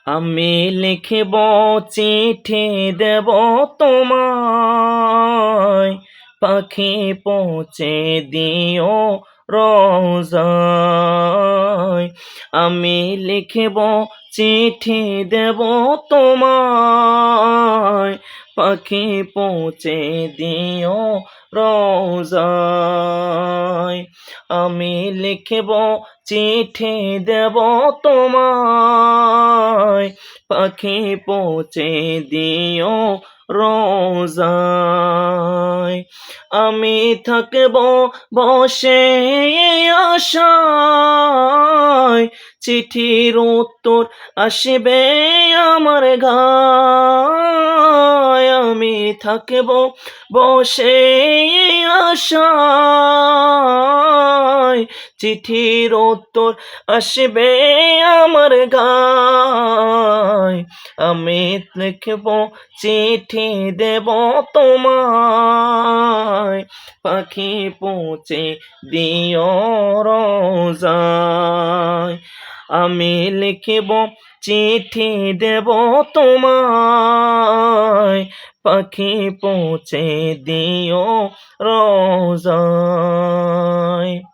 আমি লিখিব চিঠি দেব তোমায়, পাখি পৌঁছে দিও রোজায়। আমি লিখিব চিঠি দেব তোমায়, পাখি পৌঁছে দিও রোজায়। আমি লিখিব চিঠি দেব তোমায়, পাখি পৌঁছে দিও রোজায়। আমি থাকব বসে আশায়, চিঠির উত্তর আসবে আমার ঘায়। আমি থাকব বসে আশায়, চিঠির উত্তর আসবে আমার ঘায়। আমি লিখব চিঠি দেব তোমায়, পাখি পৌঁছে দিও রোজায়। আমি লিখব চিঠি দেব তোমায়, পাখি পৌঁছে দিও রোজায়।